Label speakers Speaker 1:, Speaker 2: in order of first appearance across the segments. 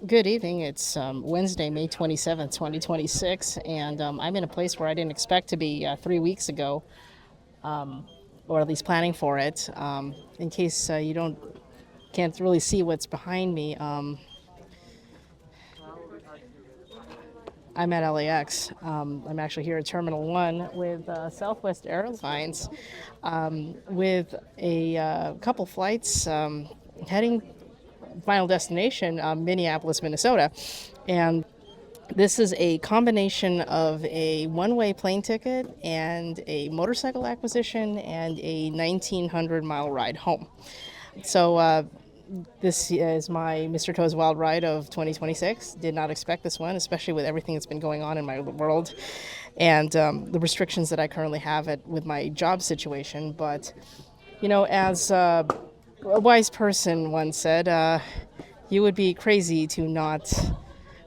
Speaker 1: Good evening. It's Wednesday, May 27th, 2026, and I'm in a place where I didn't expect to be 3 weeks ago, or at least planning for it. In case you can't really see what's behind me, I'm at LAX. I'm actually here at Terminal 1 with Southwest Airlines with a couple flights heading final destination, Minneapolis, Minnesota. And this is a combination of a one-way plane ticket and a motorcycle acquisition and a 1,900-mile ride home. So this is my Mr. Toe's Wild Ride of 2026. Did not expect this one, especially with everything that's been going on in my world and the restrictions that I currently have with my job situation. But, as a wise person once said, you would be crazy to not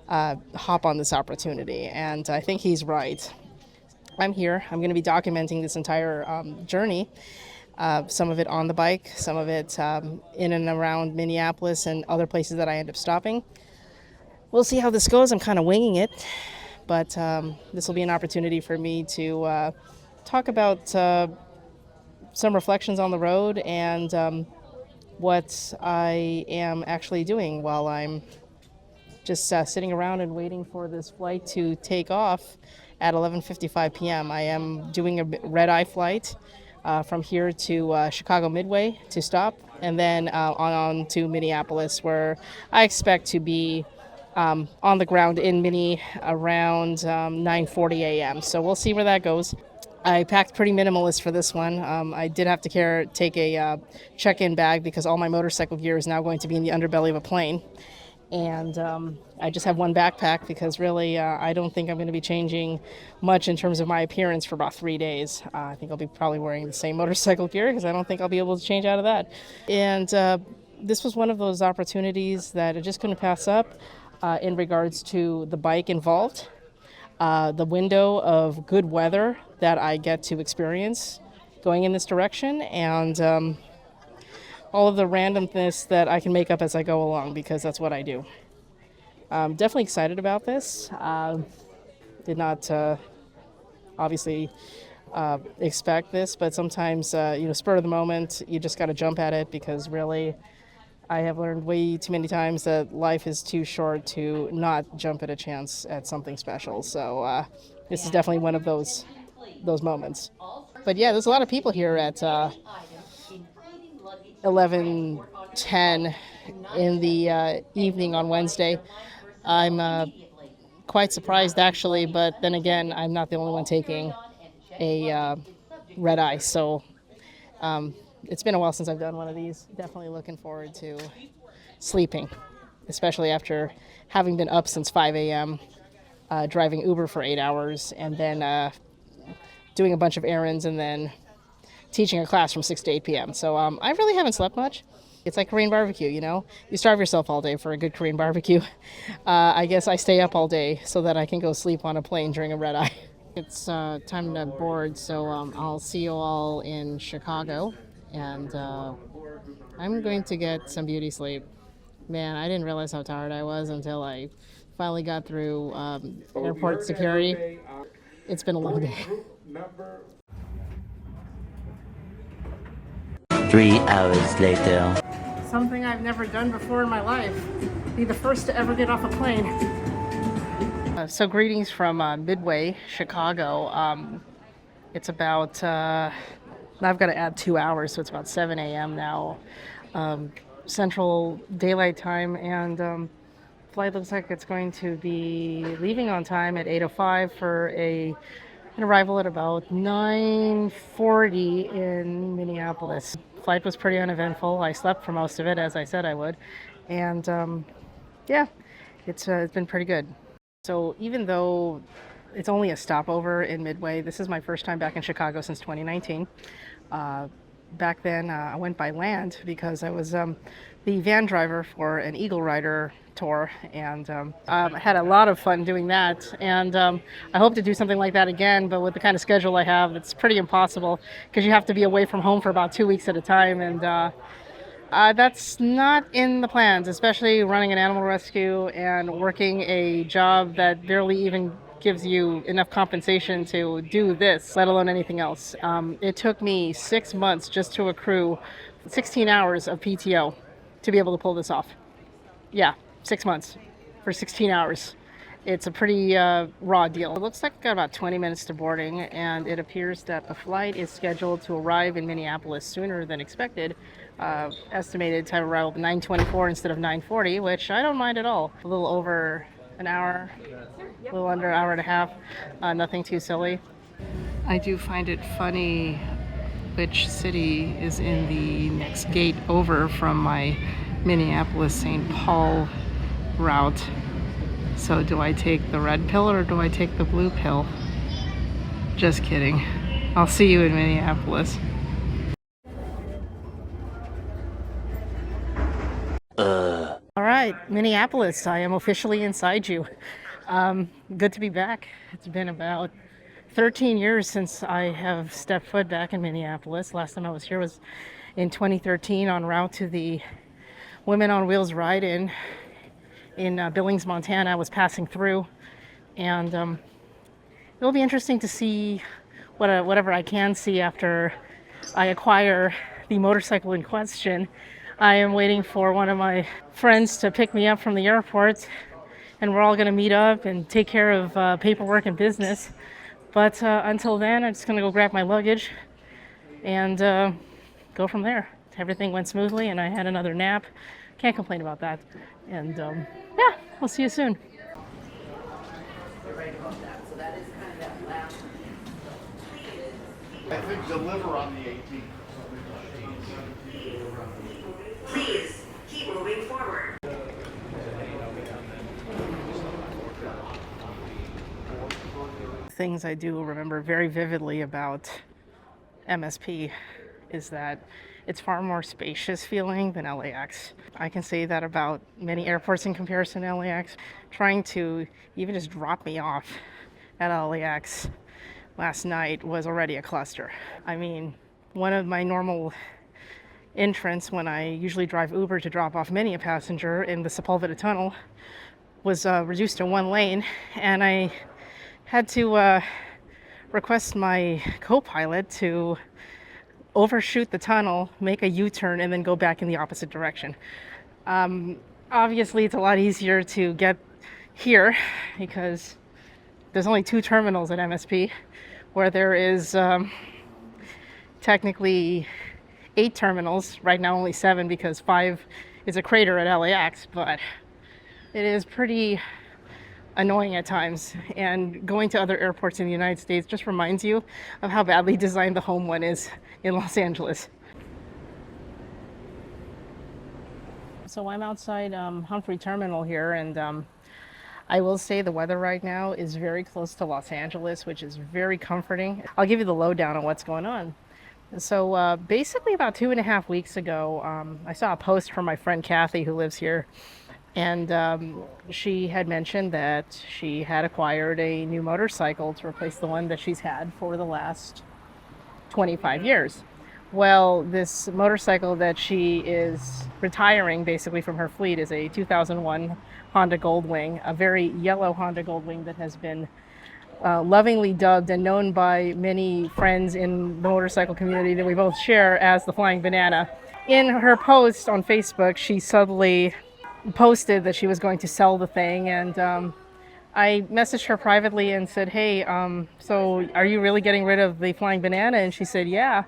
Speaker 1: hop on this opportunity. And I think he's right. I'm here. I'm going to be documenting this entire journey. Some of it on the bike, some of it in and around Minneapolis and other places that I end up stopping. We'll see how this goes. I'm kind of winging it, but this will be an opportunity for me to talk about some reflections on the road and what I am actually doing while I'm just sitting around and waiting for this flight to take off at 11:55 p.m. I am doing a red-eye flight from here to Chicago Midway to stop, and then on to Minneapolis, where I expect to be on the ground in Minnie around 9:40 a.m. So we'll see where that goes. I packed pretty minimalist for this one. I did have to take a check-in bag because all my motorcycle gear is now going to be in the underbelly of a plane. And I just have one backpack because really I don't think I'm going to be changing much in terms of my appearance for about 3 days. I think I'll be probably wearing the same motorcycle gear because I don't think I'll be able to change out of that. And this was one of those opportunities that I just couldn't pass up in regards to the bike involved, the window of good weather that I get to experience going in this direction, and all of the randomness that I can make up as I go along, because that's what I do. I'm definitely excited about this. Did not obviously expect this, but sometimes, spur of the moment, you just got to jump at it, because really I have learned way too many times that life is too short to not jump at a chance at something special. So this is definitely one of those moments. But yeah, there's a lot of people here at 11:10 in the evening on Wednesday. I'm quite surprised, actually, but then again, I'm not the only one taking a red eye, so it's been a while since I've done one of these. Definitely looking forward to sleeping, especially after having been up since 5 a.m., driving Uber for 8 hours, and then doing a bunch of errands, and then teaching a class from 6 to 8 p.m. So I really haven't slept much. It's like Korean barbecue, You starve yourself all day for a good Korean barbecue. I guess I stay up all day so that I can go sleep on a plane during a red eye. It's time to board, so I'll see you all in Chicago, and I'm going to get some beauty sleep. Man, I didn't realize how tired I was until I finally got through airport security. It's been a long day.
Speaker 2: 3 hours later.
Speaker 1: Something I've never done before in my life. Be the first to ever get off a plane. So greetings from Midway, Chicago. It's about, I've got to add 2 hours, so it's about 7 a.m. now. Central Daylight Time, and flight looks like it's going to be leaving on time at 8:05 for an arrival at about 9:40 in Minneapolis. Flight was pretty uneventful. I slept for most of it, as I said I would, and it's been pretty good. So even though it's only a stopover in Midway, this is my first time back in Chicago since 2019. Back then, I went by land because I was the van driver for an Eagle Rider tour, and I had a lot of fun doing that, and I hope to do something like that again, but with the kind of schedule I have, it's pretty impossible because you have to be away from home for about 2 weeks at a time, and That's not in the plans, especially running an animal rescue and working a job that barely even gives you enough compensation to do this, let alone anything else. It took me 6 months just to accrue 16 hours of PTO to be able to pull this off. Yeah, 6 months for 16 hours. It's a pretty raw deal. It looks like I've got about 20 minutes to boarding, and it appears that the flight is scheduled to arrive in Minneapolis sooner than expected. Estimated time of arrival 9:24 instead of 9:40, which I don't mind at all. A little over an hour, a little under an hour and a half. Nothing too silly. I do find it funny which city is in the next gate over from my Minneapolis St. Paul route. So do I take the red pill or do I take the blue pill? Just kidding. I'll see you in Minneapolis. All right, Minneapolis, I am officially inside you. Good to be back. It's been about 13 years since I have stepped foot back in Minneapolis. Last time I was here was in 2013 en route to the Women on Wheels ride-in in Billings, Montana. I was passing through, and it'll be interesting to see whatever I can see after I acquire the motorcycle in question. I am waiting for one of my friends to pick me up from the airport, and we're all going to meet up and take care of paperwork and business. But until then, I'm just going to go grab my luggage and go from there. Everything went smoothly, and I had another nap. Can't complain about that. And yeah, we'll see you soon.
Speaker 3: I think deliver on the 18th.
Speaker 4: Please keep moving forward.
Speaker 1: Things I do remember very vividly about MSP is that it's far more spacious feeling than LAX. I can say that about many airports in comparison to LAX. Trying to even just drop me off at LAX last night was already a cluster. I mean, one of my normal entrance when I usually drive Uber to drop off many a passenger in the Sepulveda Tunnel was reduced to one lane, and I had to request my co-pilot to overshoot the tunnel, make a U-turn, and then go back in the opposite direction. Obviously, it's a lot easier to get here because there's only 2 terminals at MSP, where there is technically 8 terminals. Right now only 7 because 5 is a crater at LAX, but it is pretty annoying at times, and going to other airports in the United States just reminds you of how badly designed the home one is in Los Angeles. So I'm outside Humphrey Terminal here, and I will say the weather right now is very close to Los Angeles, which is very comforting. I'll give you the lowdown on what's going on. So basically about 2.5 weeks ago, I saw a post from my friend Cathy, who lives here, and she had mentioned that she had acquired a new motorcycle to replace the one that she's had for the last 25 years. Well, this motorcycle that she is retiring basically from her fleet is a 2001 Honda Goldwing, a very yellow Honda Goldwing that has been lovingly dubbed and known by many friends in the motorcycle community that we both share as the Flying Banana. In her post on Facebook, she subtly posted that she was going to sell the thing, and I messaged her privately and said, hey, so are you really getting rid of the Flying Banana? And she said, yeah.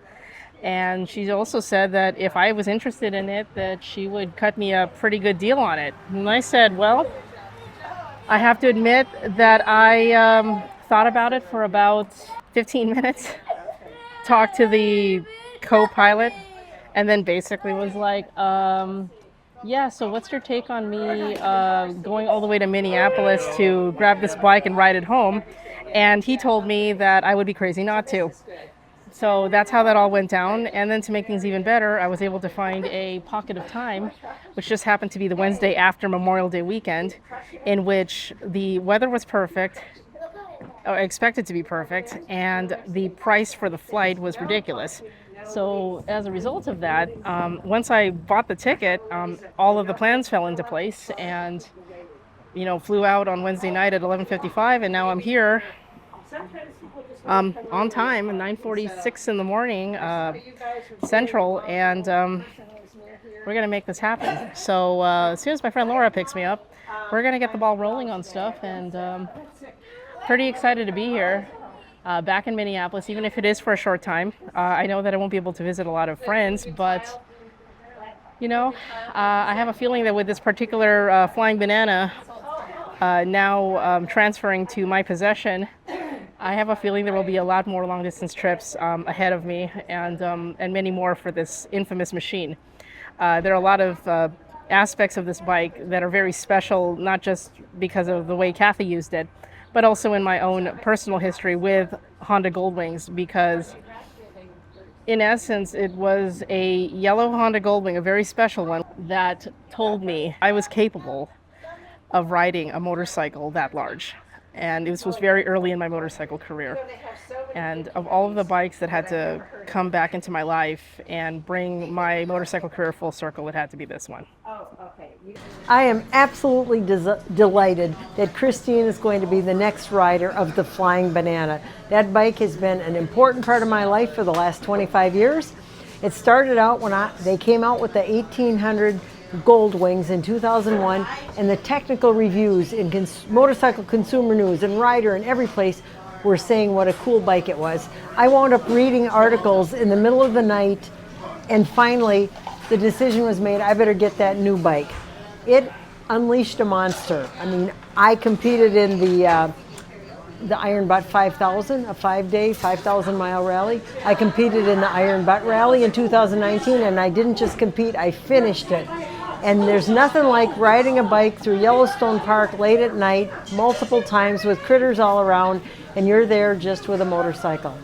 Speaker 1: And she also said that if I was interested in it, that she would cut me a pretty good deal on it. And I said, well, I have to admit that I thought about it for about 15 minutes, talked to the co-pilot, and then basically was like, yeah, so what's your take on me going all the way to Minneapolis to grab this bike and ride it home? And he told me that I would be crazy not to. So that's how that all went down. And then to make things even better, I was able to find a pocket of time, which just happened to be the Wednesday after Memorial Day weekend, in which the weather was perfect, or expected to be perfect, and the price for the flight was ridiculous. So as a result of that, once I bought the ticket, all of the plans fell into place, and flew out on Wednesday night at 11:55, and now I'm here on time at 9:46 in the morning Central, and we're gonna make this happen. So as soon as my friend Laura picks me up, we're gonna get the ball rolling on stuff, and pretty excited to be here. Back in Minneapolis, even if it is for a short time. I know that I won't be able to visit a lot of friends, but I have a feeling that with this particular flying banana now transferring to my possession, I have a feeling there will be a lot more long distance trips ahead of me, and many more for this infamous machine. There are a lot of aspects of this bike that are very special, not just because of the way Cathy used it, but also in my own personal history with Honda Goldwings, because in essence it was a yellow Honda Goldwing, a very special one, that told me I was capable of riding a motorcycle that large. And this was very early in my motorcycle career. And of all of the bikes that had to come back into my life and bring my motorcycle career full circle, it had to be this one.
Speaker 5: I am absolutely delighted that Christine is going to be the next rider of the Flying Banana. That bike has been an important part of my life for the last 25 years. It started out when they came out with the 1800 Goldwings in 2001, and the technical reviews in Motorcycle Consumer News and Rider and every place were saying what a cool bike it was. I wound up reading articles in the middle of the night, and finally the decision was made, I better get that new bike. It unleashed a monster. I mean, I competed in the Iron Butt 5000, a 5-day, 5,000-mile rally. I competed in the Iron Butt Rally in 2019, and I didn't just compete, I finished it. And there's nothing like riding a bike through Yellowstone Park late at night, multiple times with critters all around, and you're there just with a motorcycle.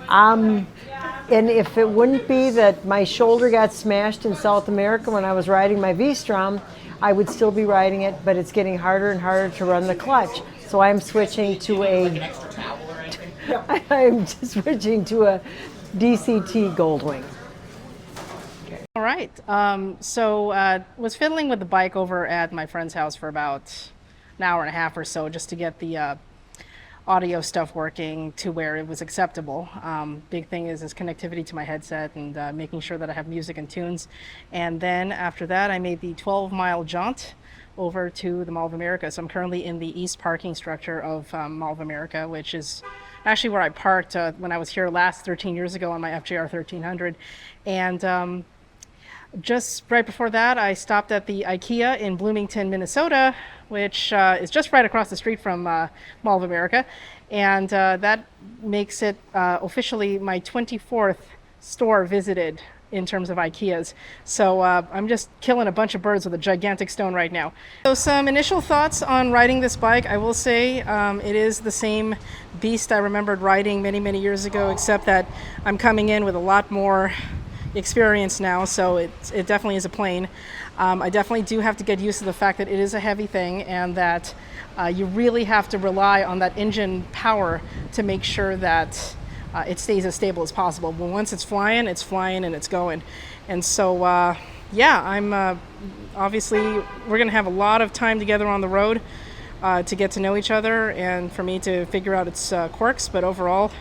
Speaker 5: And if it wouldn't be that my shoulder got smashed in South America when I was riding my V-Strom, I would still be riding it, but it's getting harder and harder to run the clutch. So I'm switching to a DCT Goldwing.
Speaker 1: All right, so was fiddling with the bike over at my friend's house for about an hour and a half or so, just to get the audio stuff working to where it was acceptable. Big thing is connectivity to my headset, and making sure that I have music and tunes. And then after that, I made the 12-mile jaunt over to the Mall of America. So I'm currently in the east parking structure of Mall of America, which is actually where I parked when I was here last 13 years ago on my FJR 1300. And just right before that, I stopped at the IKEA in Bloomington, Minnesota, which is just right across the street from Mall of America. And that makes it officially my 24th store visited in terms of IKEAs. So I'm just killing a bunch of birds with a gigantic stone right now. So some initial thoughts on riding this bike. I will say it is the same beast I remembered riding many, many years ago, except that I'm coming in with a lot more experience now, so it definitely is a plane. I definitely do have to get used to the fact that it is a heavy thing, and that you really have to rely on that engine power to make sure that it stays as stable as possible. But once it's flying and it's going. And so yeah, I'm obviously we're gonna have a lot of time together on the road to get to know each other, and for me to figure out its quirks. But overall,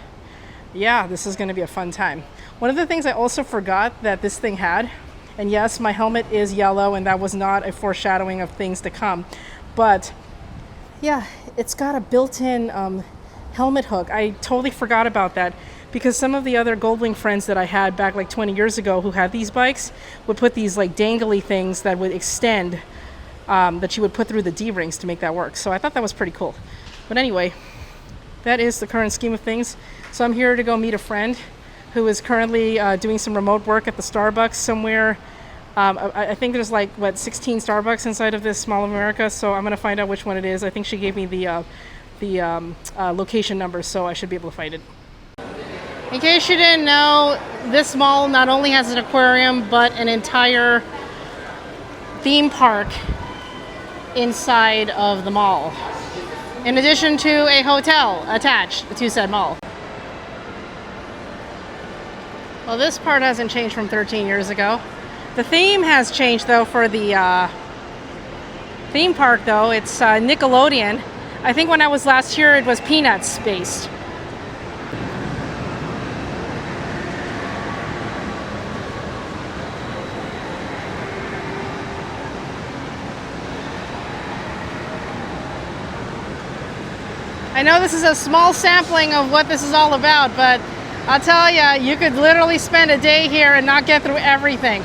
Speaker 1: yeah, this is gonna be a fun time. One of the things I also forgot that this thing had, and yes, my helmet is yellow, and that was not a foreshadowing of things to come, but yeah, it's got a built-in helmet hook. I totally forgot about that, because some of the other Goldwing friends that I had back like 20 years ago who had these bikes would put these like dangly things that would extend, that you would put through the D-rings to make that work. So I thought that was pretty cool. But anyway, that is the current scheme of things. So I'm here to go meet a friend who is currently doing some remote work at the Starbucks somewhere. I think there's like, 16 Starbucks inside of this Mall of America, so I'm gonna find out which one it is. I think she gave me the location number, so I should be able to find it. In case you didn't know, this mall not only has an aquarium, but an entire theme park inside of the mall, in addition to a hotel attached to said mall. Well, this part hasn't changed from 13 years ago. The theme has changed though for the theme park though. It's Nickelodeon. I think when I was last here it was Peanuts based. I know this is a small sampling of what this is all about, but I'll tell you, you could literally spend a day here and not get through everything.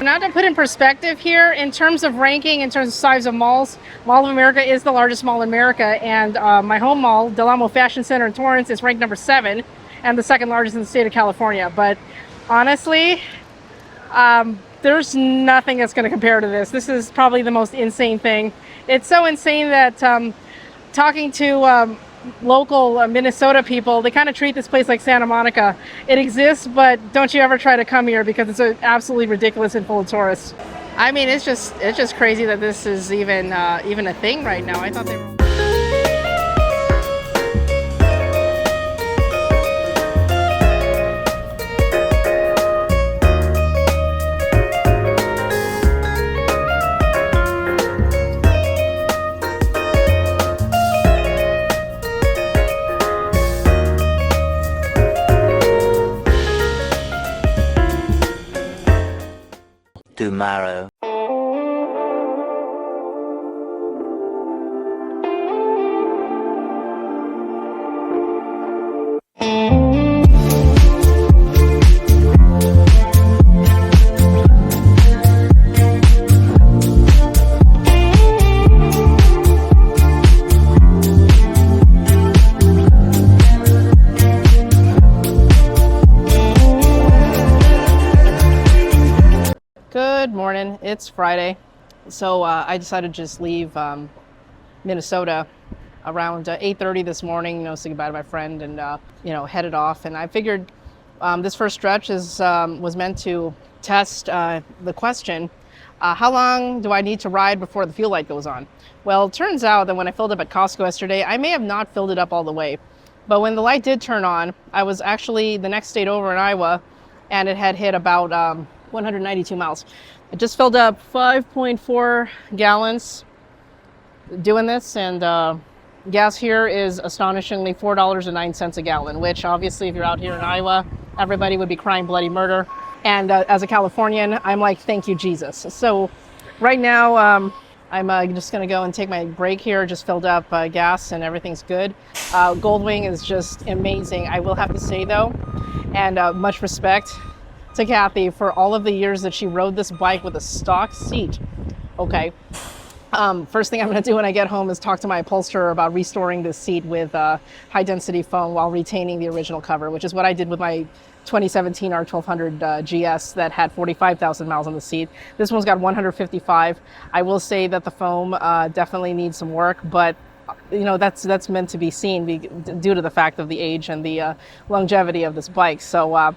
Speaker 1: Now to put in perspective here, in terms of ranking, in terms of size of malls, Mall of America is the largest mall in America, and my home mall, Del Amo Fashion Center in Torrance, is ranked number 7 and the second largest in the state of California. But honestly, there's nothing that's going to compare to this. This is probably the most insane thing. It's so insane that talking to local Minnesota people, they kind of treat this place like Santa Monica. It exists, but don't you ever try to come here because it's absolutely ridiculous and full of tourists. I mean, it's just crazy that this is even a thing right now. I thought they were.
Speaker 2: Tomorrow.
Speaker 1: Good morning. It's Friday, so I decided to just leave Minnesota around 8:30 this morning. Say goodbye to my friend and headed off. And I figured this first stretch was meant to test the question: how long do I need to ride before the fuel light goes on? Well, it turns out that when I filled up at Costco yesterday, I may have not filled it up all the way, but when the light did turn on, I was actually the next state over in Iowa, and it had hit about 192 miles. I just filled up 5.4 gallons doing this, and gas here is astonishingly $4.09 a gallon, which obviously if you're out here in Iowa, everybody would be crying bloody murder. And as a Californian, I'm like, thank you, Jesus. So right now, I'm just gonna go and take my break here. Just filled up gas and everything's good. Goldwing is just amazing. I will have to say though, and much respect to Cathy for all of the years that she rode this bike with a stock seat. Okay. First thing I'm going to do when I get home is talk to my upholsterer about restoring this seat with high density foam while retaining the original cover, which is what I did with my 2017 R1200 GS that had 45,000 miles on the seat. This one's got 155. I will say that the foam definitely needs some work, but that's meant to be seen due to the fact of the age and the longevity of this bike. So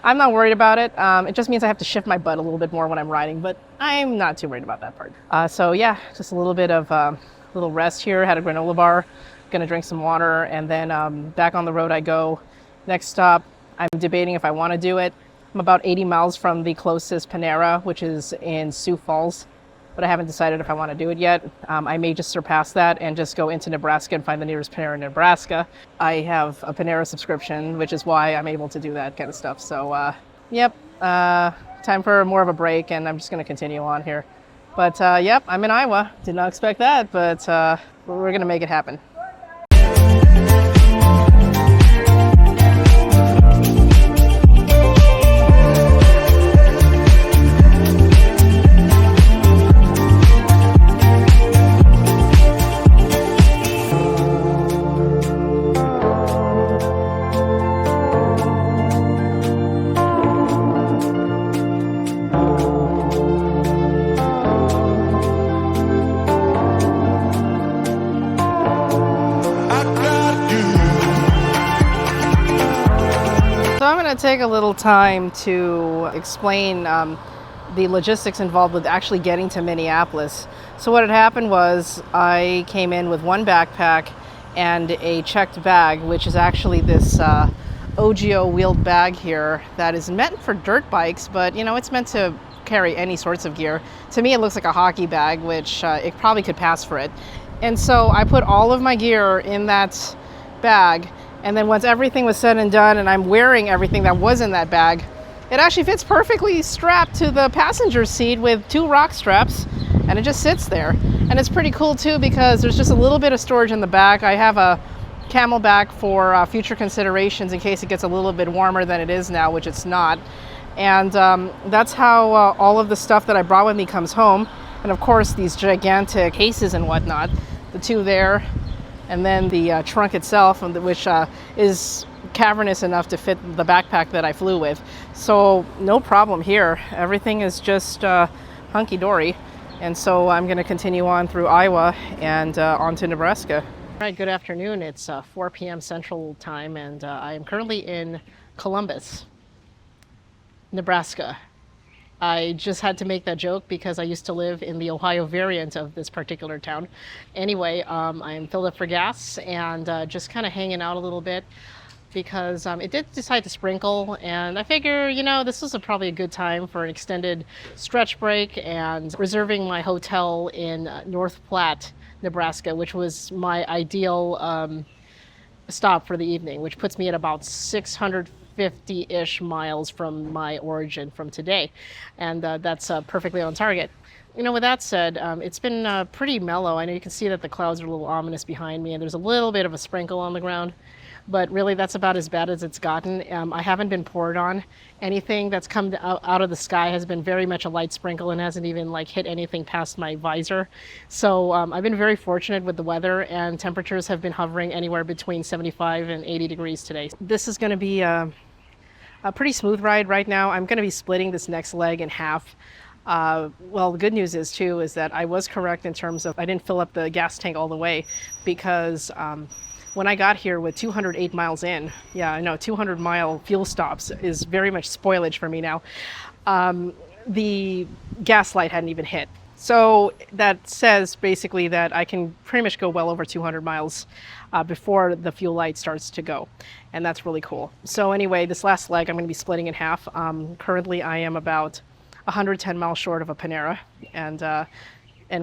Speaker 1: I'm not worried about it. It just means I have to shift my butt a little bit more when I'm riding, but I'm not too worried about that part. So yeah, just a little bit of little rest here. Had a granola bar, gonna drink some water, and then back on the road I go. Next stop, I'm debating if I want to do it. I'm about 80 miles from the closest Panera, which is in Sioux Falls, but I haven't decided if I want to do it yet. I may just surpass that and just go into Nebraska and find the nearest Panera in Nebraska. I have a Panera subscription, which is why I'm able to do that kind of stuff. So, yep, time for more of a break, and I'm just going to continue on here. But, yep, I'm in Iowa. Did not expect that, but we're going to make it happen. I'm going to take a little time to explain the logistics involved with actually getting to Minneapolis. So what had happened was I came in with one backpack and a checked bag, which is actually this OGO wheeled bag here that is meant for dirt bikes, but you know, it's meant to carry any sorts of gear. To me, it looks like a hockey bag, which it probably could pass for it. And so I put all of my gear in that bag, and then once everything was said and done and I'm wearing everything that was in that bag, it actually fits perfectly strapped to the passenger seat with 2 rock straps, and it just sits there. And it's pretty cool too because there's just a little bit of storage in the back. I have a Camelback for future considerations in case it gets a little bit warmer than it is now, which it's not. And that's how all of the stuff that I brought with me comes home. And of course, these gigantic cases and whatnot, the 2 there, and then the trunk itself, which is cavernous enough to fit the backpack that I flew with. So no problem here. Everything is just hunky-dory. And so I'm going to continue on through Iowa and on to Nebraska. All right, good afternoon. It's 4 p.m. Central Time, and I am currently in Columbus, Nebraska. I just had to make that joke because I used to live in the Ohio variant of this particular town. Anyway, I'm filled up for gas and just kind of hanging out a little bit because it did decide to sprinkle, and I figure, you know, this is probably a good time for an extended stretch break and reserving my hotel in North Platte, Nebraska, which was my ideal stop for the evening, which puts me at about 650-ish miles from my origin from today. And that's perfectly on target. You know, with that said, it's been pretty mellow. I know you can see that the clouds are a little ominous behind me, and there's a little bit of a sprinkle on the ground. But really, that's about as bad as it's gotten. I haven't been poured on. Anything that's come out of the sky has been very much a light sprinkle and hasn't even like hit anything past my visor. So I've been very fortunate with the weather, and temperatures have been hovering anywhere between 75 and 80 degrees today. This is going to be a pretty smooth ride right now. I'm going to be splitting this next leg in half. Well, the good news is too is that I was correct in terms of I didn't fill up the gas tank all the way because when I got here with 208 miles in, yeah, I know 200-mile fuel stops is very much spoilage for me now. The gas light hadn't even hit. So that says basically that I can pretty much go well over 200 miles before the fuel light starts to go. And that's really cool. So anyway, this last leg I'm going to be splitting in half. Currently I am about 110 miles short of a Panera. And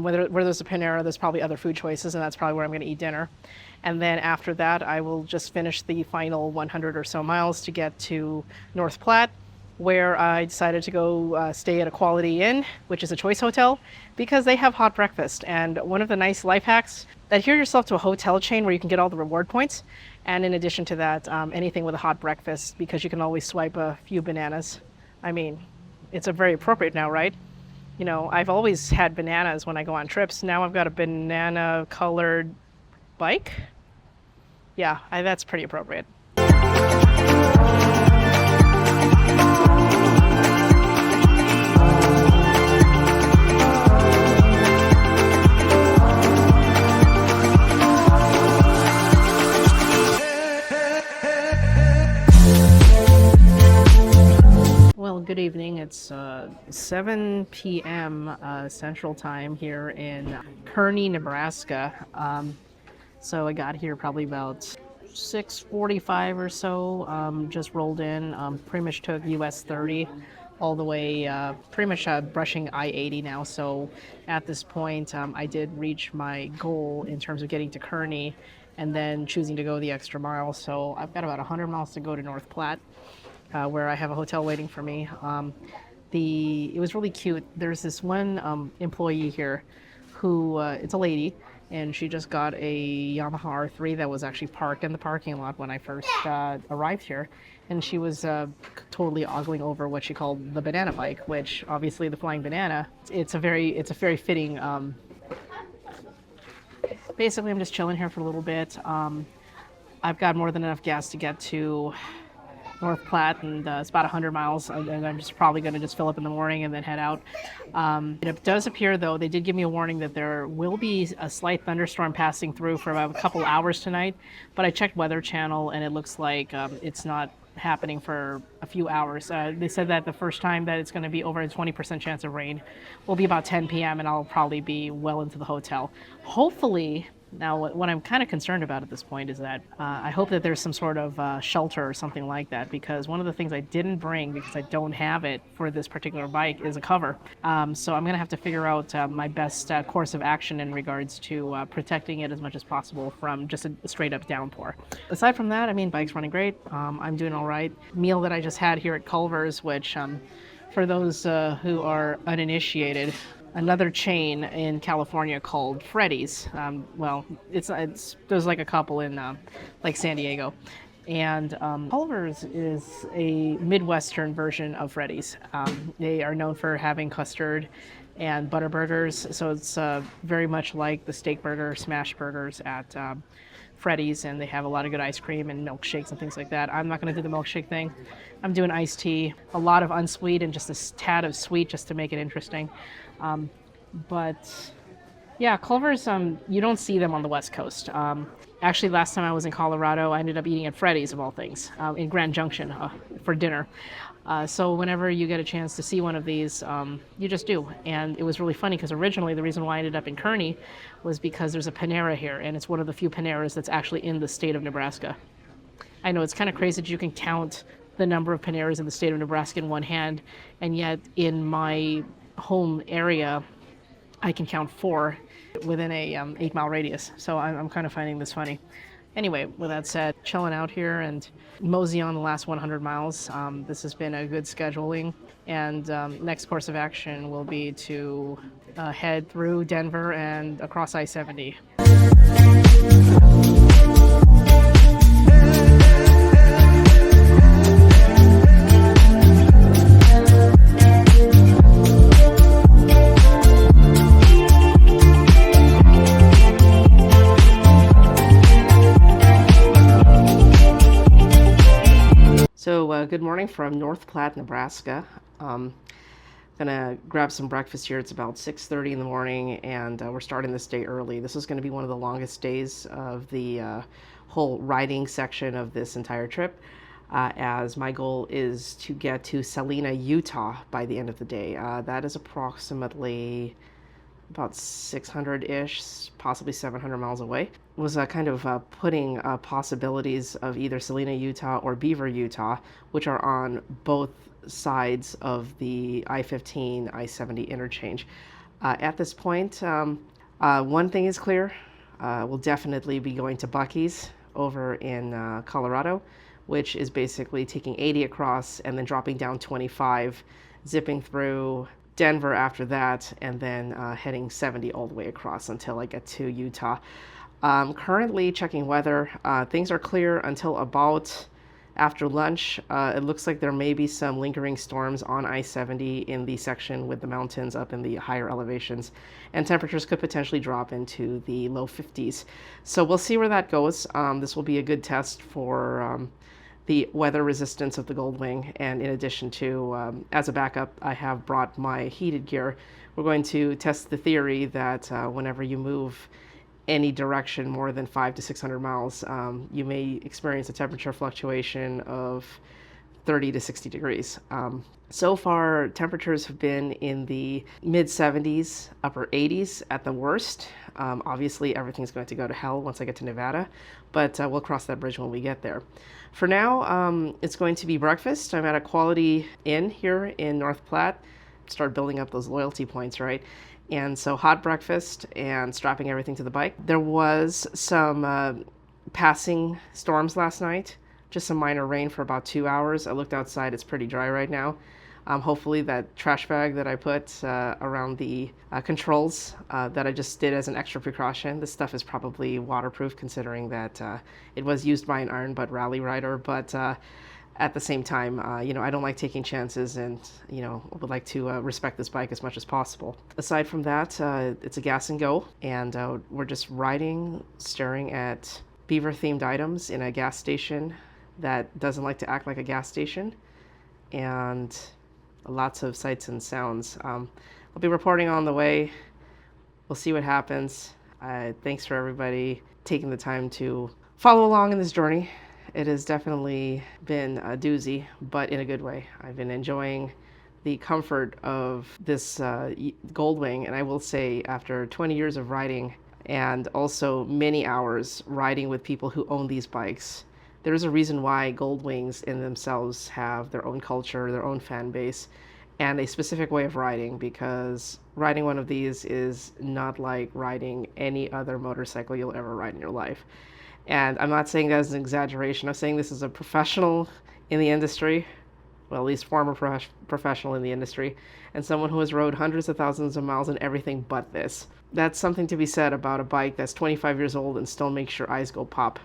Speaker 1: where there's a Panera, there's probably other food choices, and that's probably where I'm going to eat dinner. And then after that, I will just finish the final 100 or so miles to get to North Platte, where I decided to go stay at a Quality Inn, which is a choice hotel, because they have hot breakfast. And one of the nice life hacks, adhere yourself to a hotel chain where you can get all the reward points. And in addition to that, anything with a hot breakfast, because you can always swipe a few bananas. I mean, it's a very appropriate now, right? You know, I've always had bananas when I go on trips. Now I've got a banana-colored bike. Yeah, that's pretty appropriate. Well, good evening. It's 7 p.m. Central Time here in Kearney, Nebraska. So I got here probably about 6:45 or so, just rolled in, pretty much took US 30 all the way, pretty much brushing I-80 now. So at this point, I did reach my goal in terms of getting to Kearney and then choosing to go the extra mile. So I've got about 100 miles to go to North Platte, where I have a hotel waiting for me. It was really cute. There's this one employee here who, it's a lady, and she just got a Yamaha R3 that was actually parked in the parking lot when I first arrived here. And she was totally ogling over what she called the banana bike, which obviously the flying banana, it's a very fitting, basically I'm just chilling here for a little bit. I've got more than enough gas to get to North Platte, and it's about 100 miles, and I'm just probably going to just fill up in the morning and then head out. It does appear, though, they did give me a warning that there will be a slight thunderstorm passing through for about a couple hours tonight, but I checked Weather Channel, and it looks like it's not happening for a few hours. They said that the first time that it's going to be over a 20% chance of rain will be about 10 p.m., and I'll probably be well into the hotel. Hopefully, Now, what I'm kind of concerned about at this point is that I hope that there's some sort of shelter or something like that, because one of the things I didn't bring, because I don't have it for this particular bike, is a cover. So I'm going to have to figure out my best course of action in regards to protecting it as much as possible from just a straight up downpour. Aside from that, I mean, bike's running great. I'm doing all right. Meal that I just had here at Culver's, which for those who are uninitiated, another chain in California called Freddy's. Well, there's like a couple in like San Diego. And Culver's is a Midwestern version of Freddy's. They are known for having custard and butter burgers, so it's very much like the steak burger, smash burgers at Freddy's, and they have a lot of good ice cream and milkshakes and things like that. I'm not going to do the milkshake thing. I'm doing iced tea, a lot of unsweet and just a tad of sweet just to make it interesting. But yeah, Culver's, you don't see them on the West Coast. Actually, last time I was in Colorado, I ended up eating at Freddy's, of all things, in Grand Junction for dinner. So whenever you get a chance to see one of these, you just do. And it was really funny because originally the reason why I ended up in Kearney was because there's a Panera here, and it's one of the few Paneras that's actually in the state of Nebraska. I know it's kind of crazy that you can count the number of Paneras in the state of Nebraska in one hand, and yet in my home area, I can count 4 within a 8-mile radius. So I'm kind of finding this funny. Anyway, with that said, chilling out here and mosey on the last 100 miles. This has been a good scheduling, and next course of action will be to head through Denver and across I-70. So good morning from North Platte, Nebraska. Gonna grab some breakfast here. It's about 6:30 in the morning, and we're starting this day early. This is going to be one of the longest days of the whole riding section of this entire trip, as my goal is to get to Salina, Utah by the end of the day. That is approximately about 600-ish, possibly 700 miles away. Was kind of putting possibilities of either Salina, Utah or Beaver, Utah, which are on both sides of the I-15, I-70 interchange. At this point, one thing is clear. We'll definitely be going to Buc-ee's over in Colorado, which is basically taking 80 across and then dropping down 25, zipping through Denver after that, and then heading 70 all the way across until I get to Utah. Currently checking weather. Things are clear until about after lunch. It looks like there may be some lingering storms on I-70 in the section with the mountains up in the higher elevations, and temperatures could potentially drop into the low 50s. So we'll see where that goes. This will be a good test for the weather resistance of the Goldwing, and in addition to, as a backup, I have brought my heated gear. We're going to test the theory that whenever you move any direction more than 500 to 600 miles, you may experience a temperature fluctuation of 30 to 60 degrees. So far, temperatures have been in the mid 70s, upper 80s at the worst. Obviously, everything's going to go to hell once I get to Nevada, but we'll cross that bridge when we get there. For now, it's going to be breakfast. I'm at a Quality Inn here in North Platte. Start building up those loyalty points, right? And so hot breakfast and strapping everything to the bike. There was some passing storms last night, just some minor rain for about 2 hours. I looked outside, it's pretty dry right now. Hopefully that trash bag that I put around the controls that I just did as an extra precaution, this stuff is probably waterproof considering that it was used by an iron butt rally rider, but at the same time, I don't like taking chances, and, would like to respect this bike as much as possible. Aside from that, it's a gas and go, and we're just riding, staring at beaver-themed items in a gas station that doesn't like to act like a gas station, and lots of sights and sounds. I'll be reporting on the way. We'll see what happens. Thanks for everybody taking the time to follow along in this journey. It has definitely been a doozy, but in a good way. I've been enjoying the comfort of this Goldwing, and I will say after 20 years of riding, and also many hours riding with people who own these bikes. There's a reason why Goldwings in themselves have their own culture, their own fan base, and a specific way of riding, because riding one of these is not like riding any other motorcycle you'll ever ride in your life. And I'm not saying that as an exaggeration. I'm saying this as a professional in the industry, well, at least former professional in the industry, and someone who has rode hundreds of thousands of miles in everything but this. That's something to be said about a bike that's 25 years old and still makes your eyes go pop.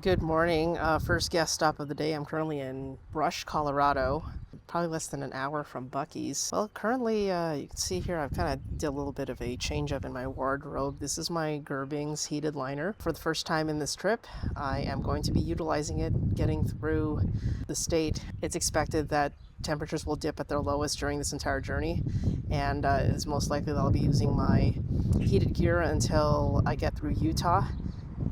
Speaker 1: Good morning. First guest stop of the day. I'm currently in Brush, Colorado, probably less than an hour from Buc-ee's. Well, currently, you can see here, I've kind of did a little bit of a change up in my wardrobe. This is my Gerbings heated liner. For the first time in this trip, I am going to be utilizing it, getting through the state. It's expected that temperatures will dip at their lowest during this entire journey, and it's most likely that I'll be using my heated gear until I get through Utah.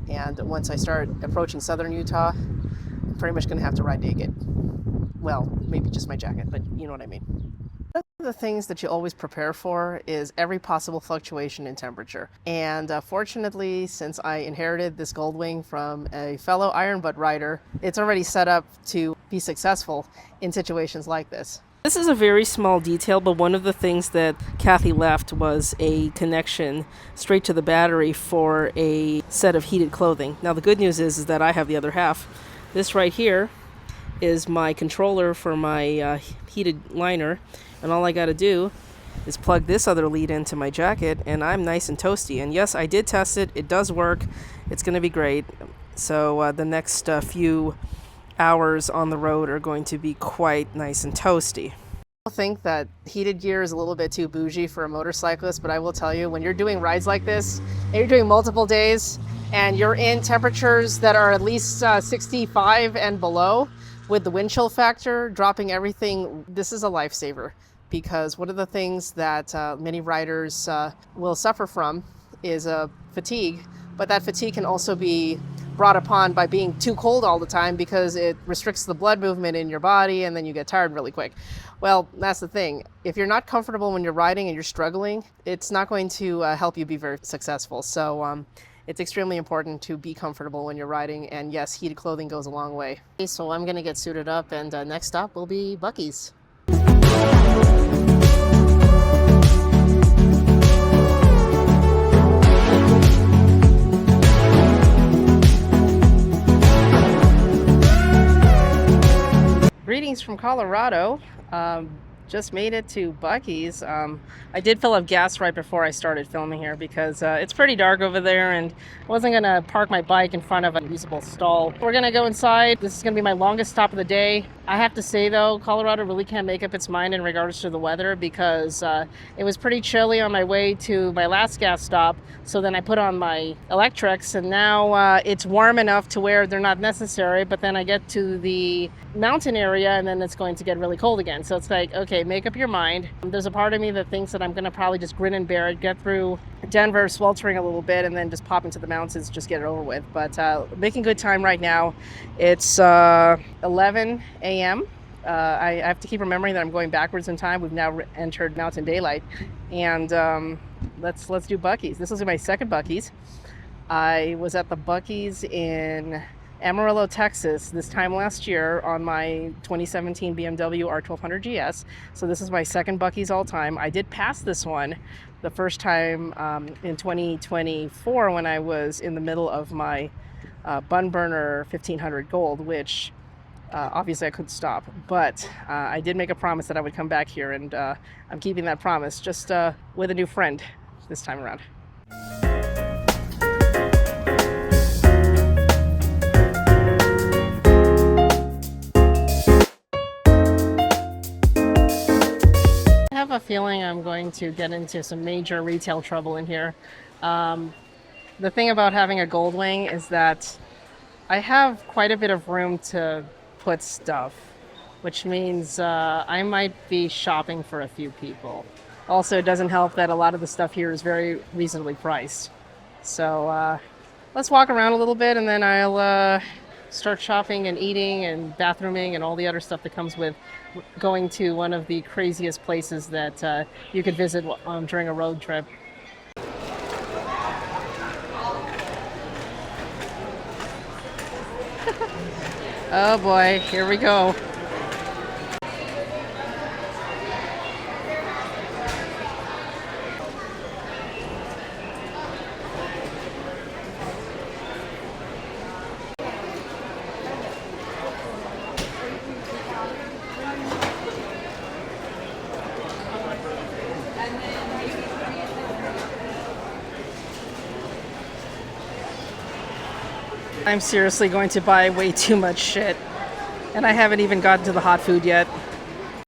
Speaker 1: And once I start approaching southern Utah, I'm pretty much going to have to ride naked. Well, maybe just my jacket, but you know what I mean. One of the things that you always prepare for is every possible fluctuation in temperature. And fortunately, since I inherited this Goldwing from a fellow iron butt rider, it's already set up to be successful in situations like this. This is a very small detail, but one of the things that Cathy left was a connection straight to the battery for a set of heated clothing. Now the good news is that I have the other half. This right here is my controller for my heated liner, and all I got to do is plug this other lead into my jacket, and I'm nice and toasty. And yes, I did test it. It does work. It's going to be great. So the next few hours on the road are going to be quite nice and toasty. I think that heated gear is a little bit too bougie for a motorcyclist, but I will tell you, when you're doing rides like this and you're doing multiple days and you're in temperatures that are at least 65 and below, with the wind chill factor dropping everything, this is a lifesaver. Because one of the things that many riders will suffer from is fatigue, but that fatigue can also be brought upon by being too cold all the time, because it restricts the blood movement in your body and then you get tired really quick. Well, that's the thing. If you're not comfortable when you're riding and you're struggling, it's not going to help you be very successful. So it's extremely important to be comfortable when you're riding, and yes, heated clothing goes a long way. So I'm going to get suited up, and next stop will be Buc-ee's. Greetings from Colorado. Just made it to Buc-ee's. I did fill up gas right before I started filming here, because it's pretty dark over there and I wasn't going to park my bike in front of a usable stall. We're going to go inside. This is going to be my longest stop of the day. I have to say though, Colorado really can't make up its mind in regards to the weather, because it was pretty chilly on my way to my last gas stop. So then I put on my electrics, and now it's warm enough to where they're not necessary, but then I get to the mountain area and then it's going to get really cold again. So it's like, okay, make up your mind. There's a part of me that thinks that I'm going to probably just grin and bear it, get through Denver sweltering a little bit, and then just pop into the mountains, just get it over with. But making good time right now. It's 11 a.m. I have to keep remembering that I'm going backwards in time. We've now entered mountain daylight, and let's do Buc-ee's. This is my second Buc-ee's. I was at the Buc-ee's in Amarillo, Texas this time last year on my 2017 BMW R1200 GS. So this is my second Buc-ee's all time. I did pass this one the first time in 2024 when I was in the middle of my bun burner 1500 Gold, which obviously I couldn't stop. But I did make a promise that I would come back here, and I'm keeping that promise, just with a new friend this time around. I have a feeling I'm going to get into some major retail trouble in here. The thing about having a Goldwing is that I have quite a bit of room to put stuff. which means I might be shopping for a few people. Also, it doesn't help that a lot of the stuff here is very reasonably priced. So let's walk around a little bit, and then I'll start shopping and eating and bathrooming and all the other stuff that comes with going to one of the craziest places that you could visit during a road trip. Oh boy, here we go. I'm seriously going to buy way too much shit, and I haven't even gotten to the hot food yet.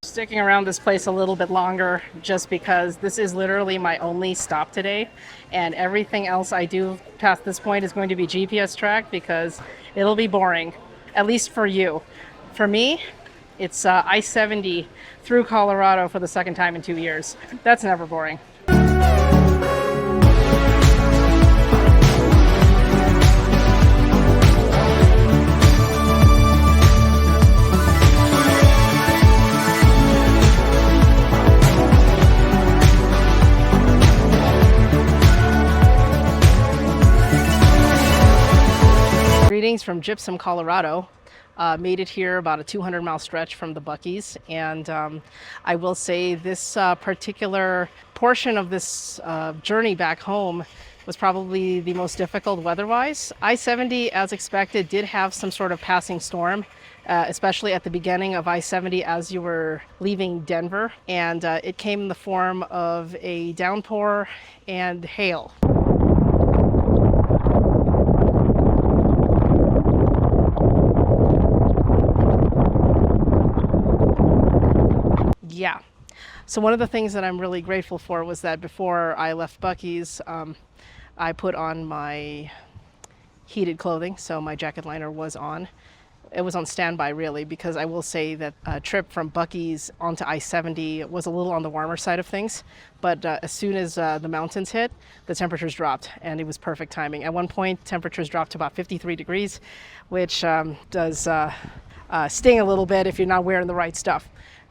Speaker 1: Sticking around this place a little bit longer just because this is literally my only stop today, and everything else I do past this point is going to be GPS tracked because it'll be boring, at least for you. For me, it's I-70 through Colorado for the second time in 2 years. That's never boring. Greetings from Gypsum, Colorado. Made it here about a 200-mile stretch from the Buc-ee's, and I will say this particular portion of this journey back home was probably the most difficult weather-wise. I-70, as expected, did have some sort of passing storm, especially at the beginning of I-70 as you were leaving Denver, and it came in the form of a downpour and hail. Yeah. So one of the things that I'm really grateful for was that before I left Buc-ee's, I put on my heated clothing, so my jacket liner was on. It was on standby, really, because I will say that a trip from Buc-ee's onto I-70 was a little on the warmer side of things, but as soon as the mountains hit, the temperatures dropped, and it was perfect timing. At one point, temperatures dropped to about 53 degrees, which does sting a little bit if you're not wearing the right stuff.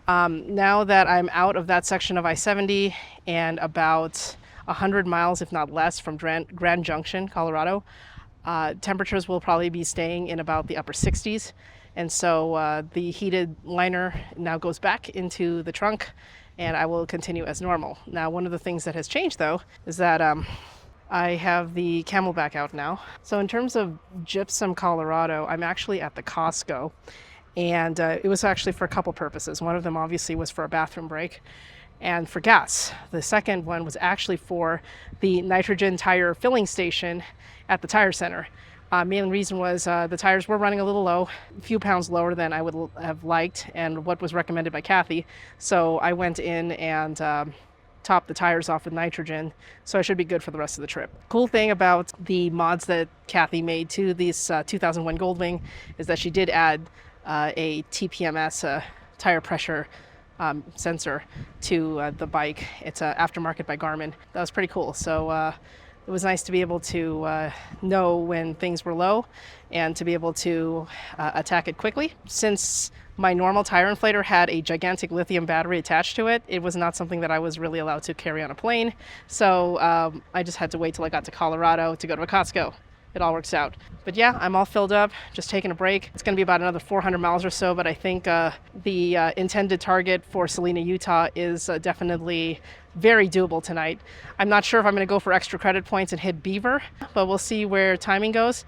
Speaker 1: Now that I'm out of that section of I-70 and about 100 miles, if not less, from Grand Junction, Colorado, temperatures will probably be staying in about the upper 60s. And so the heated liner now goes back into the trunk, and I will continue as normal. Now, one of the things that has changed, though, is that I have the Camelback out now. So in terms of Gypsum, Colorado, I'm actually at the Costco. And it was actually for a couple purposes. One of them obviously was for a bathroom break and for gas. The second one was actually for the nitrogen tire filling station at the tire center. Main reason was the tires were running a little low, a few pounds lower than I would have liked and what was recommended by Cathy. So I went in and topped the tires off with nitrogen, so I should be good for the rest of the trip. Cool thing about the mods that Cathy made to this 2001 Goldwing is that she did add a TPMS tire pressure sensor to the bike. It's aftermarket by Garmin. That was pretty cool. So it was nice to be able to know when things were low and to be able to attack it quickly. Since my normal tire inflator had a gigantic lithium battery attached to it, it was not something that I was really allowed to carry on a plane. So I just had to wait till I got to Colorado to go to a Costco. It all works out. But yeah, I'm all filled up, just taking a break. It's gonna be about another 400 miles or so, but I think the intended target for Salina, Utah is definitely very doable tonight. I'm not sure if I'm gonna go for extra credit points and hit Beaver, but we'll see where timing goes.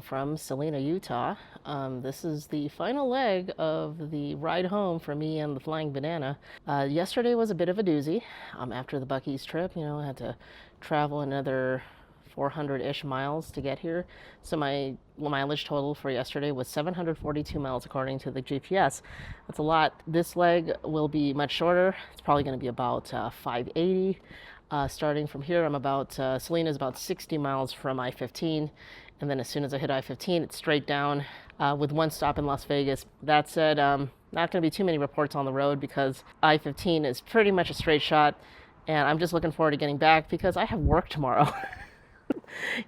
Speaker 1: from Salina, Utah. This is the final leg of the ride home for me and the Flying Banana. Yesterday was a bit of a doozy. After the Buc-ee's trip, I had to travel another 400-ish miles to get here. So my mileage total for yesterday was 742 miles according to the GPS. That's a lot. This leg will be much shorter. It's probably going to be about 580. Starting from here, Salina's about 60 miles from I-15. And then as soon as I hit I-15, it's straight down with one stop in Las Vegas. That said, not going to be too many reports on the road because I-15 is pretty much a straight shot. And I'm just looking forward to getting back because I have work tomorrow.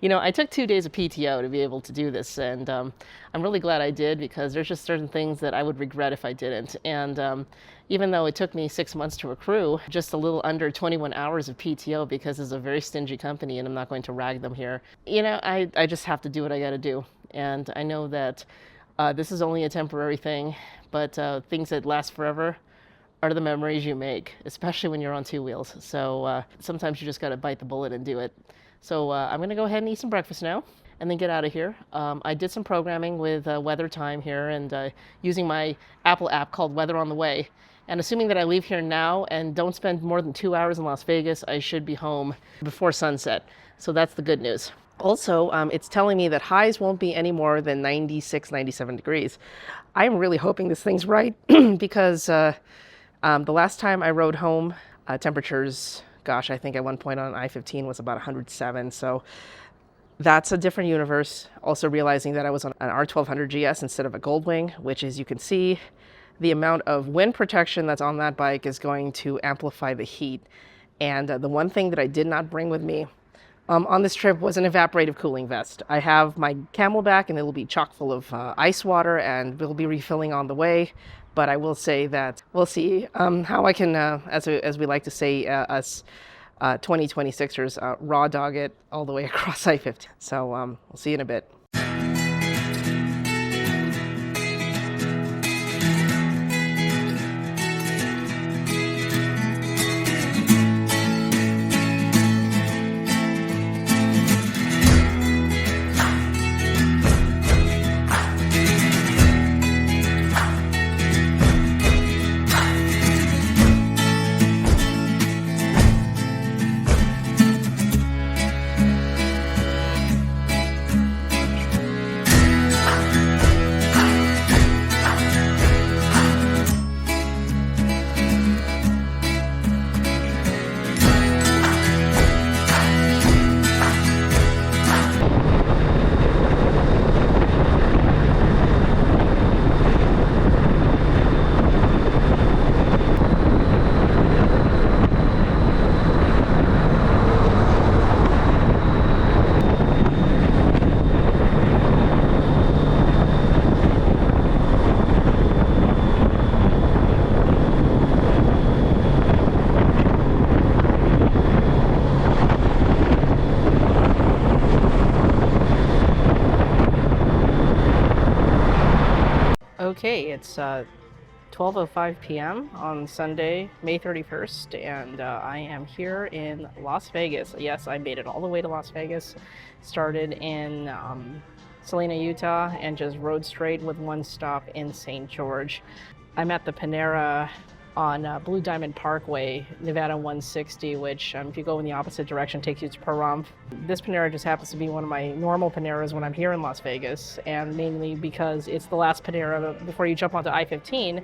Speaker 1: I took 2 days of PTO to be able to do this, and I'm really glad I did because there's just certain things that I would regret if I didn't. And even though it took me 6 months to accrue, just a little under 21 hours of PTO because it's a very stingy company and I'm not going to rag them here. I just have to do what I got to do. And I know that this is only a temporary thing, but things that last forever are the memories you make, especially when you're on two wheels. So sometimes you just got to bite the bullet and do it. So I'm going to go ahead and eat some breakfast now and then get out of here. I did some programming with Weather Time here and using my Apple app called Weather on the Way. And assuming that I leave here now and don't spend more than 2 hours in Las Vegas, I should be home before sunset. So that's the good news. Also, it's telling me that highs won't be any more than 96, 97 degrees. I'm really hoping this thing's right because the last time I rode home, temperatures, gosh, I think at one point on I-15 was about 107. So that's a different universe. Also realizing that I was on an R1200 GS instead of a Goldwing, which, as you can see, the amount of wind protection that's on that bike is going to amplify the heat. And the one thing that I did not bring with me on this trip was an evaporative cooling vest. I have my Camelback and it'll be chock full of ice water and we'll be refilling on the way. But I will say that we'll see how I can, as we like to say, us 2026ers, raw dog it all the way across I-15. So we'll see you in a bit. Okay, it's 12:05 p.m. on Sunday, May 31st, and I am here in Las Vegas. Yes, I made it all the way to Las Vegas. Started in Salina, Utah, and just rode straight with one stop in St. George. I'm at the Panera on Blue Diamond Parkway, Nevada 160, which if you go in the opposite direction takes you to Pahrump. This Panera just happens to be one of my normal Paneras when I'm here in Las Vegas, and mainly because it's the last Panera before you jump onto I-15.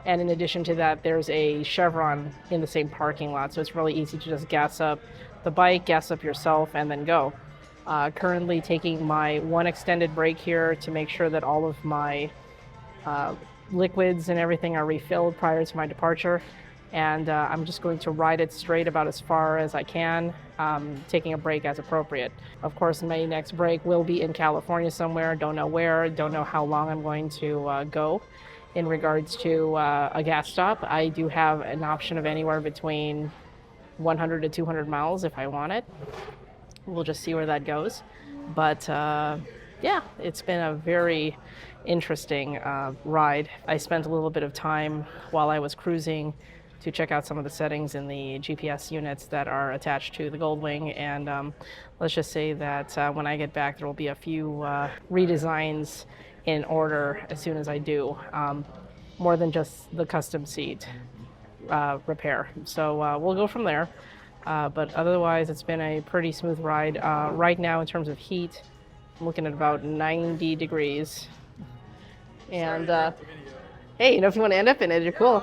Speaker 1: And in addition to that, there's a Chevron in the same parking lot, so it's really easy to just gas up the bike, gas up yourself, and then go. Currently taking my one extended break here to make sure that all of my liquids and everything are refilled prior to my departure, and I'm just going to ride it straight about as far as I can, taking a break as appropriate. Of course, my next break will be in California somewhere, don't know where, don't know how long I'm going to go. In regards to a gas stop, I do have an option of anywhere between 100 to 200 miles if I want it. We'll just see where that goes. But yeah, it's been a very interesting ride. I spent a little bit of time while I was cruising to check out some of the settings in the GPS units that are attached to the Goldwing. And let's just say that when I get back, there will be a few redesigns in order as soon as I do, more than just the custom seat repair. So we'll go from there. But otherwise, it's been a pretty smooth ride. Right now, in terms of heat, I'm looking at about 90 degrees. And hey, you know, if you want to end up in it, you're cool.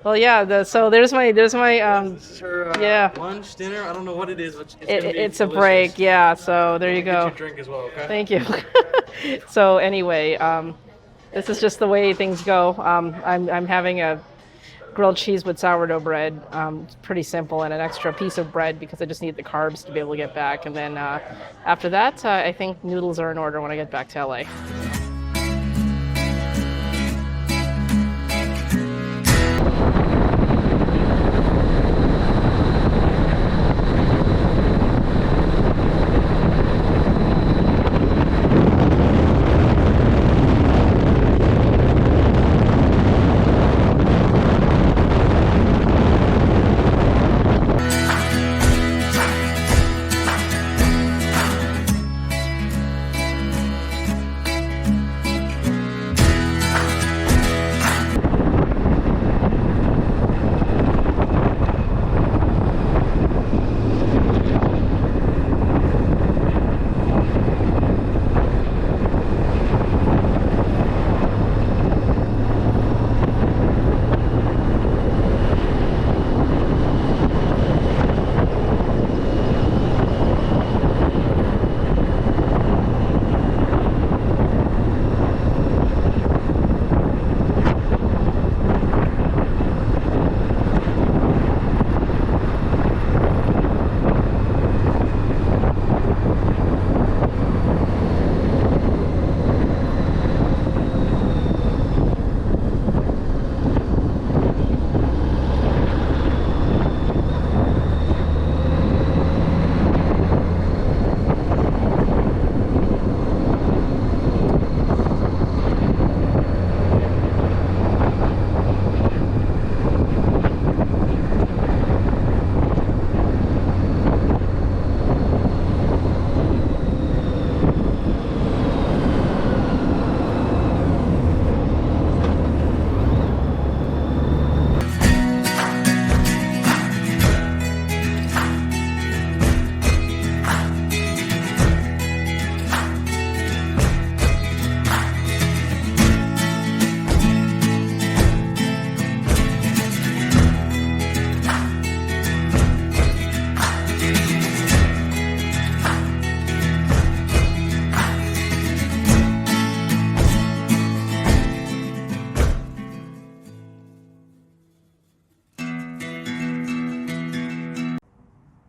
Speaker 1: Well, yeah. So there's my
Speaker 6: This is her
Speaker 1: yeah.
Speaker 6: lunch, dinner. I don't know what it is, but
Speaker 1: It's a break. Yeah. So there you
Speaker 6: Get
Speaker 1: go.
Speaker 6: your drink as well, okay?
Speaker 1: Thank you. So anyway, this is just the way things go. I'm having a grilled cheese with sourdough bread. It's pretty simple, and an extra piece of bread because I just need the carbs to be able to get back. And then after that, I think noodles are in order when I get back to LA.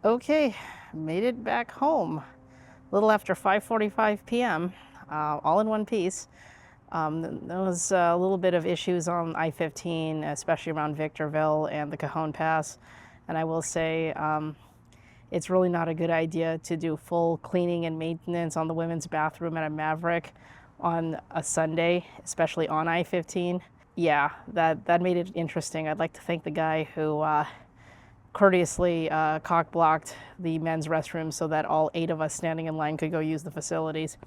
Speaker 1: Okay, made it back home. A little after 5:45 p.m., all in one piece. There was a little bit of issues on I-15, especially around Victorville and the Cajon Pass. And I will say, it's really not a good idea to do full cleaning and maintenance on the women's bathroom at a Maverick on a Sunday, especially on I-15. Yeah, that made it interesting. I'd like to thank the guy who courteously cock-blocked the men's restroom so that all 8 of us standing in line could go use the facilities.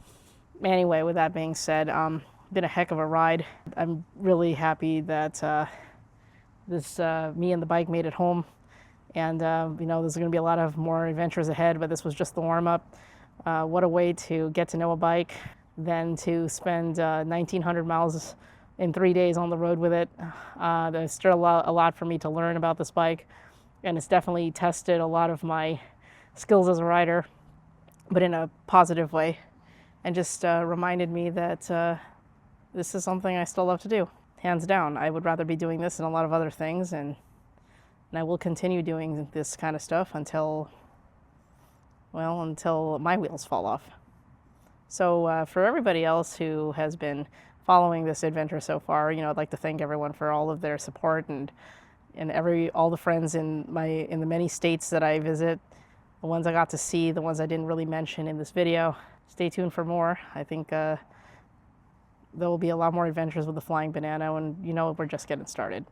Speaker 1: Anyway, with that being said, been a heck of a ride. I'm really happy that me and the bike made it home. And you know, there's going to be a lot of more adventures ahead, but this was just the warm-up. What a way to get to know a bike, than to spend 1,900 miles in 3 days on the road with it. There's still a lot for me to learn about this bike, and it's definitely tested a lot of my skills as a rider, but in a positive way, and just reminded me that this is something I still love to do. Hands down, I would rather be doing this than a lot of other things, and I will continue doing this kind of stuff until my wheels fall off. So for everybody else who has been following this adventure so far, you know, I'd like to thank everyone for all of their support, and all the friends in the many states that I visit, the ones I got to see, the ones I didn't really mention in this video. Stay tuned for more. I think there will be a lot more adventures with the Flying Banana, and you know, we're just getting started.